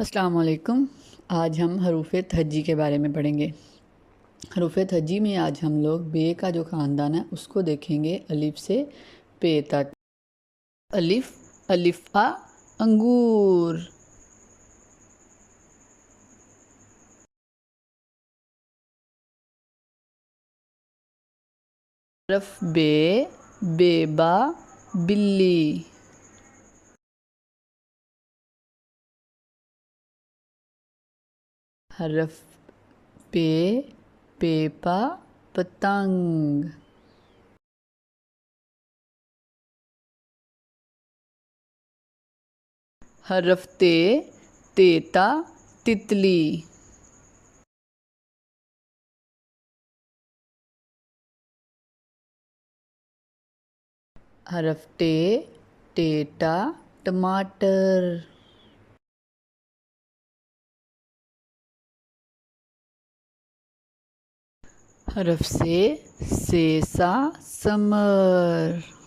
अस्सलाम वालेकुम। आज हम हरूफ थज्जी के बारे में पढ़ेंगे। हरूफ थज्जी में आज हम लोग बे का जो ख़ानदान है उसको देखेंगे, अलिफ से पे तक। अलिफ, अलिफ़ा अंगूर। हरफ बे, बेबा बिल्ली। हरफ पे, पेपा पतंग। हरफ ते, तेता तितली। हरफ टे, टेटा टमाटर। हरफ से, सेसा समर।